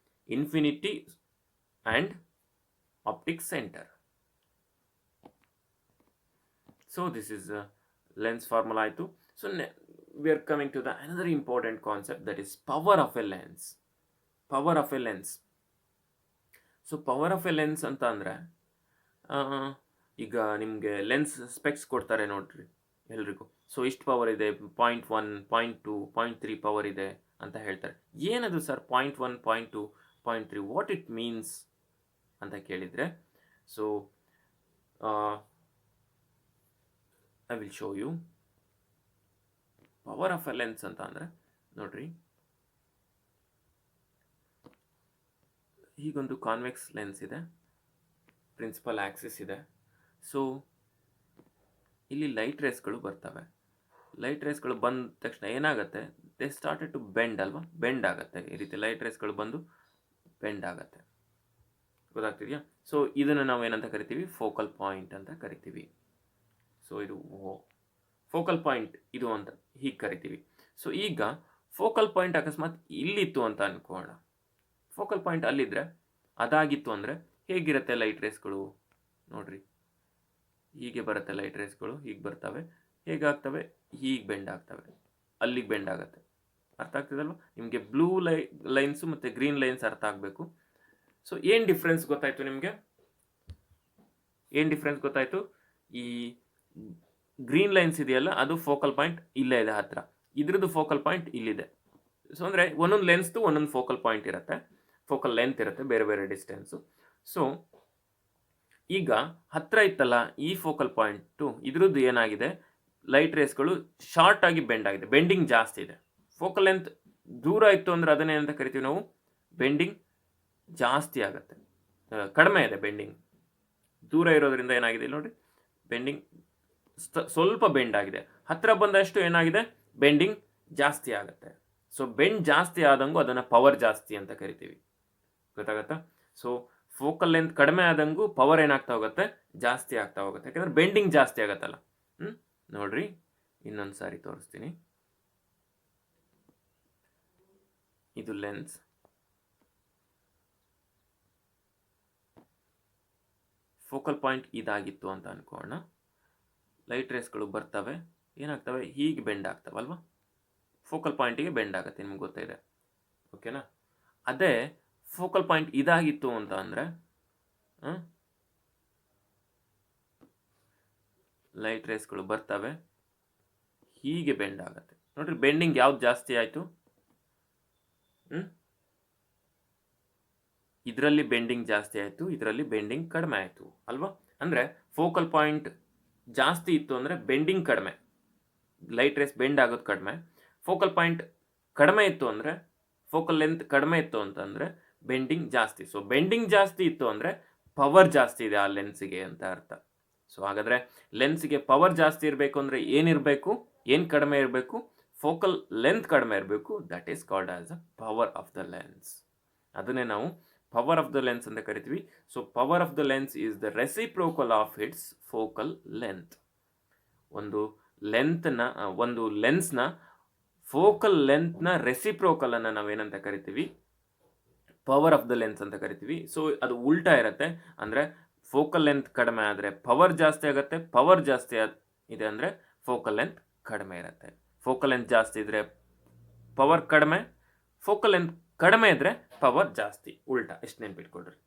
infinity and optic center. So this is lens formula ಆಯಿತು. So we are coming to the another important concept, that is power of a lens. So power of a lens ಅಂತ ಅಂದರೆ, ಈಗ ನಿಮಗೆ lens specs ಕೊಡ್ತಾರೆ ನೋಡ್ರಿ ಎಲ್ರಿಗೂ. So ಇಷ್ಟು power ಇದೆ, 0.1, 0.2, 0.3 ಪವರ್ ಇದೆ ಅಂತ ಹೇಳ್ತಾರೆ. ಏನದು ಸರ್ 0.1, 0.2, 0.3, ವಾಟ್ ಇಟ್ ಮೀನ್ಸ್ ಅಂತ ಕೇಳಿದರೆ, so I will show you. Power of a lens ಅಂತ ಅಂದರೆ ನೋಡ್ರಿ, ಹೀಗೊಂದು ಕಾನ್ವೆಕ್ಸ್ ಲೆನ್ಸ್ ಇದೆ, ಪ್ರಿನ್ಸಿಪಲ್ ಆಕ್ಸಿಸ್ ಇದೆ. ಸೊ ಇಲ್ಲಿ ಲೈಟ್ ರೇಸ್ಗಳು ಬರ್ತವೆ. ಲೈಟ್ ರೇಸ್ಗಳು ಬಂದ ತಕ್ಷಣ ಏನಾಗುತ್ತೆ, ದೇ ಸ್ಟಾರ್ಟೆಡ್ ಟು ಬೆಂಡ್ ಅಲ್ವಾ, ಬೆಂಡ್ ಆಗುತ್ತೆ. ಈ ರೀತಿ ಲೈಟ್ ರೇಸ್ಗಳು ಬಂದು ಬೆಂಡ್ ಆಗುತ್ತೆ. ಗೊತ್ತಾಗ್ತಿದೆಯಾ? ಸೊ ಇದನ್ನು ನಾವು ಏನಂತ ಕರಿತೀವಿ, ಫೋಕಲ್ ಪಾಯಿಂಟ್ ಅಂತ ಕರಿತೀವಿ. ಸೊ ಇದು ಫೋಕಲ್ ಪಾಯಿಂಟ್ ಇದು ಅಂತ ಹೀಗೆ ಕರಿತೀವಿ. ಸೊ ಈಗ ಫೋಕಲ್ ಪಾಯಿಂಟ್ ಅಕಸ್ಮಾತ್ ಇಲ್ಲಿತ್ತು ಅಂತ ಅನ್ಕೋಣ. ಫೋಕಲ್ ಪಾಯಿಂಟ್ ಅಲ್ಲಿದ್ದರೆ, ಅದಾಗಿತ್ತು ಅಂದರೆ ಹೇಗಿರುತ್ತೆ ಲೈಟ್ ರೇಸ್ಗಳು ನೋಡ್ರಿ, ಹೀಗೆ ಬರುತ್ತೆ ಲೈಟ್ ರೇಸ್ಗಳು, ಹೀಗೆ ಬರ್ತವೆ, ಹೇಗಾಗ್ತವೆ, ಹೀಗೆ ಬೆಂಡ್ ಆಗ್ತವೆ, ಅಲ್ಲಿಗೆ ಬೆಂಡ್ ಆಗುತ್ತೆ. ಅರ್ಥ ಆಗ್ತಿದಲ್ವ ನಿಮಗೆ? ಬ್ಲೂ ಲೈನ್ಸು ಮತ್ತು ಗ್ರೀನ್ ಲೈನ್ಸ್ ಅರ್ಥ ಆಗಬೇಕು. ಸೊ ಏನು ಡಿಫ್ರೆನ್ಸ್ ಗೊತ್ತಾಯಿತು ನಿಮಗೆ? ಏನು ಡಿಫ್ರೆನ್ಸ್ ಗೊತ್ತಾಯಿತು? ಈ ಗ್ರೀನ್ ಲೈನ್ಸ್ ಇದೆಯಲ್ಲ, ಅದು ಫೋಕಲ್ ಪಾಯಿಂಟ್ ಇಲ್ಲೇ ಇದೆ ಹತ್ತಿರ, ಇದ್ರದ್ದು ಫೋಕಲ್ ಪಾಯಿಂಟ್ ಇಲ್ಲಿದೆ. ಸೊ ಅಂದರೆ ಒಂದೊಂದು ಲೆನ್ಸ್ದು ಒಂದೊಂದು ಫೋಕಲ್ ಪಾಯಿಂಟ್ ಇರುತ್ತೆ, ಫೋಕಲ್ ಲೆಂತ್ ಇರುತ್ತೆ, ಬೇರೆ ಬೇರೆ ಡಿಸ್ಟೆನ್ಸು. ಸೊ ಈಗ ಹತ್ತಿರ ಇತ್ತಲ್ಲ ಈ ಫೋಕಲ್ ಪಾಯಿಂಟು, ಇದ್ರದ್ದು ಏನಾಗಿದೆ, ಲೈಟ್ ರೇಸ್ಗಳು ಶಾರ್ಟ್ ಆಗಿ ಬೆಂಡ್ ಆಗಿದೆ, ಬೆಂಡಿಂಗ್ ಜಾಸ್ತಿ ಇದೆ. ಫೋಕಲ್ ಲೆಂತ್ ದೂರ ಇತ್ತು ಅಂದರೆ ಅದನ್ನೇನಂತ ಕರಿತೀವಿ ನಾವು, ಬೆಂಡಿಂಗ್ ಜಾಸ್ತಿ ಆಗುತ್ತೆ, ಕಡಿಮೆ ಇದೆ ಬೆಂಡಿಂಗ್. ದೂರ ಇರೋದ್ರಿಂದ ಏನಾಗಿದೆ ಇಲ್ಲಿ ನೋಡಿ, ಬೆಂಡಿಂಗ್ ಸ್ವಲ್ಪ ಬೆಂಡ್ ಆಗಿದೆ. ಹತ್ತಿರ ಬಂದಷ್ಟು ಏನಾಗಿದೆ, ಬೆಂಡಿಂಗ್ ಜಾಸ್ತಿ ಆಗುತ್ತೆ. ಸೊ ಬೆಂಡ್ ಜಾಸ್ತಿ ಆದಂಗೂ ಅದನ್ನು ಪವರ್ ಜಾಸ್ತಿ ಅಂತ ಕರಿತೀವಿ. ಗೊತ್ತಾಗತ್ತಾ? ಸೊ ಫೋಕಲ್ ಲೆಂತ್ ಕಡಿಮೆ ಆದಂಗೂ ಪವರ್ ಏನಾಗ್ತಾ ಹೋಗುತ್ತೆ, ಜಾಸ್ತಿ ಆಗ್ತಾ ಹೋಗುತ್ತೆ, ಯಾಕಂದ್ರೆ ಬೆಂಡಿಂಗ್ ಜಾಸ್ತಿ ಆಗತ್ತಲ್ಲ. ನೋಡ್ರಿ, ಇನ್ನೊಂದು ಸಾರಿ ತೋರಿಸ್ತೀನಿ. ಇದು ಲೆನ್ಸ್, ಫೋಕಲ್ ಪಾಯಿಂಟ್ ಇದಾಗಿತ್ತು ಅಂತ ಅನ್ಕೋಣ. ಲೈಟ್ ರೇಸ್ಗಳು ಬರ್ತವೆ, ಏನಾಗ್ತವೆ, ಹೀಗೆ ಬೆಂಡ್ ಆಗ್ತವಲ್ವಾ, ಫೋಕಲ್ ಪಾಯಿಂಟಿಗೆ ಬೆಂಡ್ ಆಗುತ್ತೆ, ನಿಮ್ಗೆ ಗೊತ್ತಿದೆ. ಓಕೆನಾ? ಅದೇ ಫೋಕಲ್ ಪಾಯಿಂಟ್ ಇದಾಗಿತ್ತು ಅಂತ ಅಂದರೆ ಲೈಟ್ ರೇಸ್ಗಳು ಬರ್ತವೆ, ಹೀಗೆ ಬೆಂಡ್ ಆಗುತ್ತೆ. ನೋಡ್ರಿ, ಬೆಂಡಿಂಗ್ ಯಾವ್ದು ಜಾಸ್ತಿ ಆಯಿತು, ಇದರಲ್ಲಿ ಬೆಂಡಿಂಗ್ ಜಾಸ್ತಿ ಆಯಿತು, ಇದರಲ್ಲಿ ಬೆಂಡಿಂಗ್ ಕಡಿಮೆ ಆಯಿತು ಅಲ್ವಾ. ಅಂದರೆ ಫೋಕಲ್ ಪಾಯಿಂಟ್ ಜಾಸ್ತಿ ಇತ್ತು ಅಂದರೆ ಬೆಂಡಿಂಗ್ ಕಡಿಮೆ, ಲೈಟ್ ರೇಸ್ ಬೆಂಡ್ ಆಗೋದು ಕಡಿಮೆ. ಫೋಕಲ್ ಪಾಯಿಂಟ್ ಕಡಿಮೆ ಇತ್ತು ಅಂದರೆ, ಫೋಕಲ್ ಲೆಂತ್ ಕಡಿಮೆ ಇತ್ತು ಅಂತಂದರೆ ಬೆಂಡಿಂಗ್ ಜಾಸ್ತಿ. ಸೊ ಬೆಂಡಿಂಗ್ ಜಾಸ್ತಿ ಇತ್ತು ಅಂದರೆ ಪವರ್ ಜಾಸ್ತಿ ಇದೆ ಆ ಲೆನ್ಸಿಗೆ ಅಂತ ಅರ್ಥ. ಸೊ ಹಾಗಾದರೆ ಲೆನ್ಸಿಗೆ ಪವರ್ ಜಾಸ್ತಿ ಇರಬೇಕು ಅಂದರೆ ಏನಿರಬೇಕು, ಏನು ಕಡಿಮೆ ಇರಬೇಕು, ಫೋಕಲ್ ಲೆಂತ್ ಕಡಿಮೆ ಇರಬೇಕು. That is called as a power of the lens. ಅದನ್ನೇ ನಾವು ಪವರ್ ಆಫ್ ದ ಲೆನ್ಸ್ ಅಂತ ಕರಿತೀವಿ. So power of the lens is the reciprocal of it's focal length. ಒಂದು ಲೆನ್ಸ್ನ ಫೋಕಲ್ ಲೆಂತ್ನ ರೆಸಿಪ್ರೋಕಲ್ ಅನ್ನು ನಾವೇನಂತ ಕರಿತೀವಿ, ಪವರ್ ಆಫ್ ದ ಲೆನ್ಸ್ ಅಂತ ಕರಿತೀವಿ. ಸೊ ಅದು ಉಲ್ಟಾ ಇರುತ್ತೆ, ಅಂದರೆ ಫೋಕಲ್ ಲೆಂತ್ ಕಡಿಮೆ ಆದರೆ ಪವರ್ ಜಾಸ್ತಿ ಆಗುತ್ತೆ, ಪವರ್ ಜಾಸ್ತಿ ಇದೆ ಅಂದರೆ ಫೋಕಲ್ ಲೆಂತ್ ಕಡಿಮೆ ಇರುತ್ತೆ. ಫೋಕಲ್ ಲೆಂತ್ ಜಾಸ್ತಿ ಇದ್ದರೆ ಪವರ್ ಕಡಿಮೆ, ಫೋಕಲ್ ಲೆಂತ್ ಕಡಿಮೆ ಇದ್ದರೆ ಪವರ್ ಜಾಸ್ತಿ, ಉಲ್ಟಾ. ಎಷ್ಟು ನೆನ್ಪಿಟ್ಕೊಳ್ರಿ,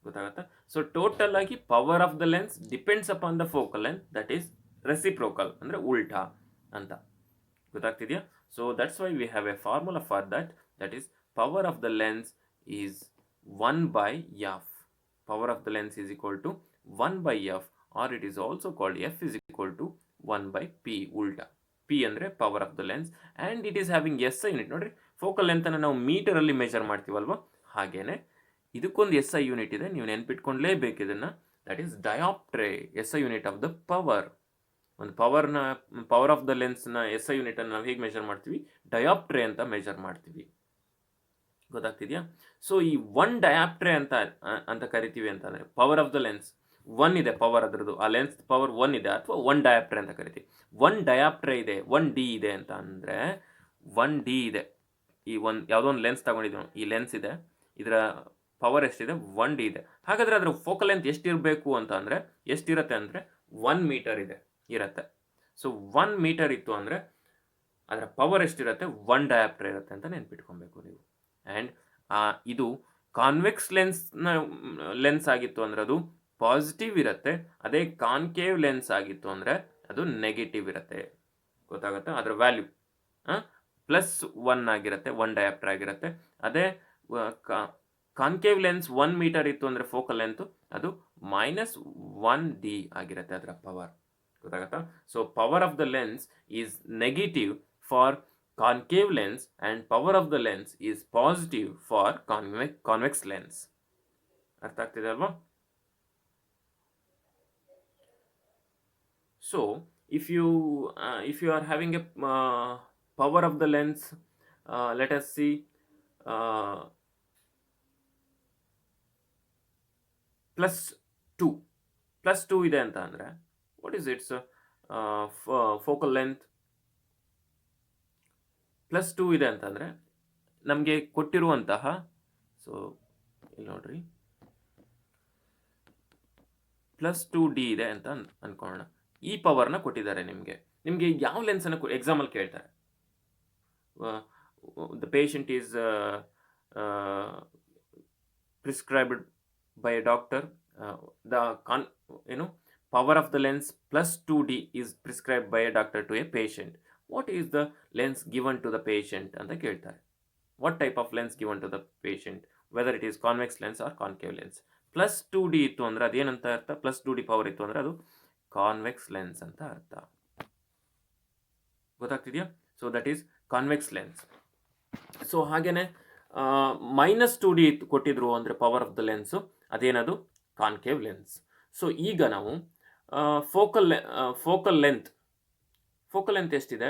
ಗೊತ್ತಾಗತ್ತಾ? ಸೊ ಟೋಟಲ್ ಆಗಿ power of the lens depends upon the focal length, that is reciprocal, ಅಂದರೆ ಉಲ್ಟಾ ಅಂತ. ಗೊತ್ತಾಗ್ತಿದೆಯಾ? So that's why we have a formula for that is power of the lens is 1/f. Power of the lens is equal to 1/f, or it is also called f is equal to 1/p, ಉಲ್ಟಾ. p ಅಂದರೆ power of the lens, and it is having SI unit. ನೋಡ್ರಿ, focal ಲೆಂತನ್ನು ನಾವು ಮೀಟರಲ್ಲಿ measure ಮಾಡ್ತೀವಲ್ವ, ಹಾಗೇನೆ ಇದಕ್ಕೊಂದು SI unit ಇದೆ, ನೀವು ನೆನ್ಪಿಟ್ಕೊಂಡ್ಲೇಬೇಕು ಇದನ್ನು. That is dioptre, SI unit of the power. ಒಂದು ಪವರ್ ಆಫ್ ದ ಲೆನ್ಸ್ನ SI ಯೂನಿಟನ್ನು ನಾವು ಹೇಗೆ ಮೆಜರ್ ಮಾಡ್ತೀವಿ, ಡಯಾಪ್ಟ್ರೆ ಅಂತ ಮೆಜರ್ ಮಾಡ್ತೀವಿ. ಗೊತ್ತಾಗ್ತಿದೆಯಾ? ಸೊ ಈ 1 ಡಯಾಪ್ಟ್ರೆ ಅಂತ ಕರಿತೀವಿ ಅಂತಂದರೆ, ಪವರ್ ಆಫ್ ದ ಲೆನ್ಸ್ 1 ಇದೆ, ಪವರ್ ಅದರದ್ದು, ಆ ಲೆನ್ಸ್ ಪವರ್ 1 ಇದೆ, ಅಥವಾ 1 ಡಯಾಪ್ಟ್ರೆ ಅಂತ ಕರಿತೀವಿ. 1 ಡಯಾಪ್ಟ್ರೆ ಇದೆ, 1D ಇದೆ ಅಂತ ಅಂದರೆ, 1D ಇದೆ, ಈ ಯಾವುದೋ ಒಂದು ಲೆನ್ಸ್ ತಗೊಂಡಿದ್ದೀವಿ, ಈ ಲೆನ್ಸ್ ಇದೆ, ಇದರ ಪವರ್ ಎಷ್ಟಿದೆ, 1D ಇದೆ. ಹಾಗಾದರೆ ಅದರ ಫೋಕಲ್ ಲೆಂತ್ ಎಷ್ಟಿರಬೇಕು ಅಂತ ಅಂದರೆ, ಎಷ್ಟಿರುತ್ತೆ ಅಂದರೆ 1 ಮೀಟರ್ ಇರುತ್ತೆ. ಸೊ 1 ಮೀಟರ್ ಇತ್ತು ಅಂದರೆ ಅದರ ಪವರ್ ಎಷ್ಟಿರುತ್ತೆ, 1 ಡಯಾಪ್ಟ್ರೆ ಇರುತ್ತೆ ಅಂತ ನೆನ್ಪಿಟ್ಕೊಬೇಕು ನೀವು. ಆ್ಯಂಡ್ ಇದು ಕಾನ್ವೆಕ್ಸ್ ಲೆನ್ಸ್ ಆಗಿತ್ತು ಅಂದರೆ ಅದು ಪಾಸಿಟಿವ್ ಇರುತ್ತೆ, ಅದೇ ಕಾನ್ಕೇವ್ ಲೆನ್ಸ್ ಆಗಿತ್ತು ಅಂದರೆ ಅದು ನೆಗೆಟಿವ್ ಇರುತ್ತೆ. ಗೊತ್ತಾಗುತ್ತೆ? ಅದರ ವ್ಯಾಲ್ಯೂ +1 ಆಗಿರುತ್ತೆ, 1 ಡಯಾಪ್ಟರ್ ಆಗಿರುತ್ತೆ. ಅದೇ ಕಾನ್ಕೇವ್ ಲೆನ್ಸ್ 1 ಮೀಟರ್ ಇತ್ತು ಅಂದರೆ ಫೋಕಲ್ ಲೆಂತ್ ಅದು -1D ಆಗಿರುತ್ತೆ ಅದರ ಪವರ್. ಗೊತ್ತಾಗತ್ತಾ? So power of the lens is negative for concave lens and power of the lens is positive for convex lens. ಅರ್ಥ ಆಗ್ತಿದೆ ಅಲ್ವಾ? So if you are having a power of the lens, let us see +2 ಇದೆ ಅಂತ ಅಂದರೆ, what is its focal length? +2 ಇದೆ ಅಂತಂದರೆ ನಮಗೆ ಕೊಟ್ಟಿರುವಂತಹ, ಸೊ ಇಲ್ಲಿ ನೋಡ್ರಿ, +2D ಇದೆ ಅಂತ ಅನ್ಕೊಳ್ಳೋಣ. ಈ ಪವರ್ನ ಕೊಟ್ಟಿದ್ದಾರೆ ನಿಮಗೆ ಯಾವ ಲೆನ್ಸನ್ನು ಎಕ್ಸಾಮಲ್ಲಿ ಕೇಳ್ತಾರೆ. The patient is prescribed by a doctor, power of the lens +2D is prescribed by a doctor to a patient. What is the lens given to the patient ಅಂತ ಕೇಳ್ತಾರೆ. What type of lens given to the patient, whether it is convex lens or concave lens. +2D ಇತ್ತು ಅಂದರೆ ಅದೇನಂತ ಅರ್ಥ, +2D power ಇತ್ತು ಅಂದರೆ ಅದು convex lens ಅಂತ ಅರ್ಥ. ಗೊತ್ತಾಗ್ತಿದೆಯಾ? So that is convex lens. So ಹಾಗೇನೆ -2D ಕೊಟ್ಟಿದ್ರು ಅಂದರೆ ಪವರ್ ಆಫ್ ದ ಲೆನ್ಸು, ಅದೇನದು ಕಾನ್ಕೇವ್ ಲೆನ್ಸ್. ಸೊ ಈಗ ನಾವು ಫೋಕಲ್ ಫೋಕಲ್ ಲೆಂತ್ ಎಷ್ಟಿದೆ,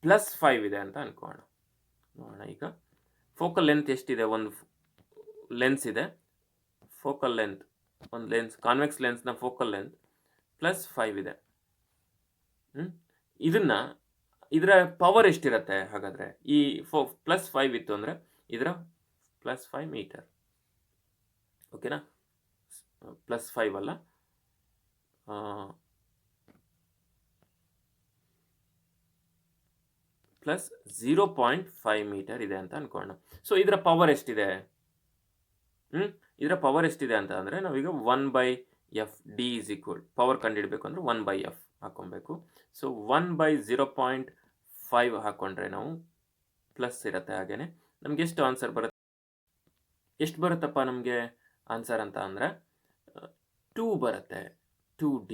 +5 ಇದೆ ಅಂತ ಅನ್ಕೋಣ. ನೋಡೋಣ ಈಗ ಫೋಕಲ್ ಲೆಂತ್ ಎಷ್ಟಿದೆ. ಒಂದು ಲೆನ್ಸ್ ಇದೆ, ಫೋಕಲ್ ಲೆಂತ್, ಒಂದು ಲೆನ್ಸ್ ಕಾನ್ವೆಕ್ಸ್ ಲೆನ್ಸ್ನ ಫೋಕಲ್ ಲೆಂತ್ +5 ಇದೆ. ಇದರ ಪವರ್ ಎಷ್ಟಿರುತ್ತೆ ಹಾಗಾದರೆ? ಈ +5 ಇತ್ತು ಅಂದರೆ ಇದರ +5 ಮೀಟರ್, ಓಕೆನಾ? +5 ಅಲ್ಲ, +0.5 ಮೀಟರ್ ಇದೆ ಅಂತ ಅನ್ಕೋಣ. ಸೊ ಇದರ ಪವರ್ ಎಷ್ಟಿದೆ? ಇದರ ಪವರ್ ಎಷ್ಟಿದೆ ಅಂತ ಅಂದರೆ ನಾವೀಗ 1/f d = ಪವರ್ ಕಂಡುಹಿಡಬೇಕು ಅಂದರೆ 1/f ಹಾಕೊಬೇಕು. ಸೊ 1/0.5 ಹಾಕೊಂಡ್ರೆ ನಾವು ಪ್ಲಸ್ ಇರುತ್ತೆ. ಹಾಗೇನೆ ನಮ್ಗೆ ಎಷ್ಟು ಆನ್ಸರ್ ಬರುತ್ತೆ? ಎಷ್ಟು ಬರುತ್ತಪ್ಪ ನಮಗೆ ಆನ್ಸರ್ ಅಂತ ಅಂದರೆ 2 ಬರುತ್ತೆ. 2D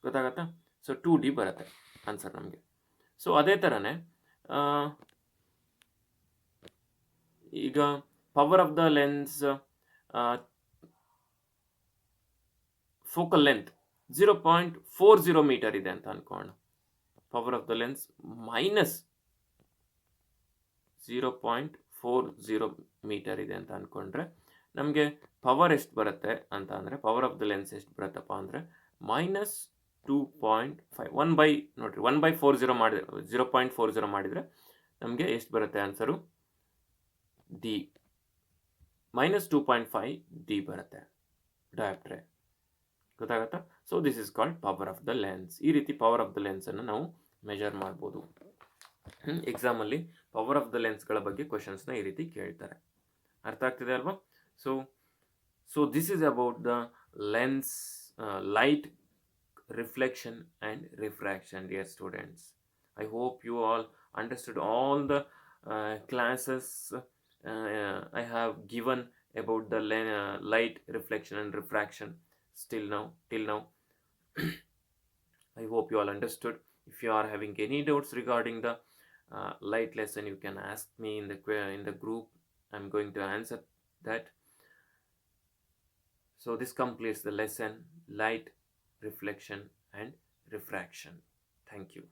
ಗೊತ್ತಾಗತ್ತಾ? ಸೊ 2D ಬರುತ್ತೆ ಆನ್ಸರ್ ನಮಗೆ. ಸೊ ಅದೇ ಥರನೇ ಈಗ power of the lens focal length 0.40 metre ಇದೆ ಅಂತ ಅನ್ಕೋಣ. Power of the lens -0.40 metre ಇದೆ ಅಂತ ಅಂದ್ಕೊಂಡ್ರೆ ನಮಗೆ ಪವರ್ ಎಷ್ಟು ಬರುತ್ತೆ ಅಂತ ಅಂದರೆ, ಪವರ್ ಆಫ್ ದ ಲೆನ್ಸ್ ಎಷ್ಟು ಬರುತ್ತಪ್ಪ ಅಂದರೆ -2.5 ನೋಡಿರಿ 1/40 ಮಾಡಿದ್ರೆ 0.40 ಮಾಡಿದರೆ ನಮಗೆ ಎಷ್ಟು ಬರುತ್ತೆ ಆನ್ಸರು? D -2.5 D ಬರುತ್ತೆ ಡಯಾಪ್ಟ್ರೆ. ಗೊತ್ತಾಗತ್ತಾ? So this is called power of the lens. ಈ ರೀತಿ ಪವರ್ ಆಫ್ ದ ಲೆನ್ಸನ್ನು ನಾವು ಮೆಜರ್ ಮಾಡ್ಬೋದು. ಎಕ್ಸಾಮಲ್ಲಿ ಪವರ್ ಆಫ್ ದ ಲೆನ್ಸ್ಗಳ ಬಗ್ಗೆ ಕ್ವಶನ್ಸ್ನ ಈ ರೀತಿ ಕೇಳ್ತಾರೆ. ಅರ್ಥ ಆಗ್ತಿದೆ ಅಲ್ವಾ? So this is about the lens, light reflection and refraction, dear students. I hope you all understood all the classes I have given about the light reflection and refraction till now. I hope you all understood. If you are having any doubts regarding the light lesson, you can ask me in the group. I'm going to answer that. So this completes the lesson, light reflection and refraction. Thank you.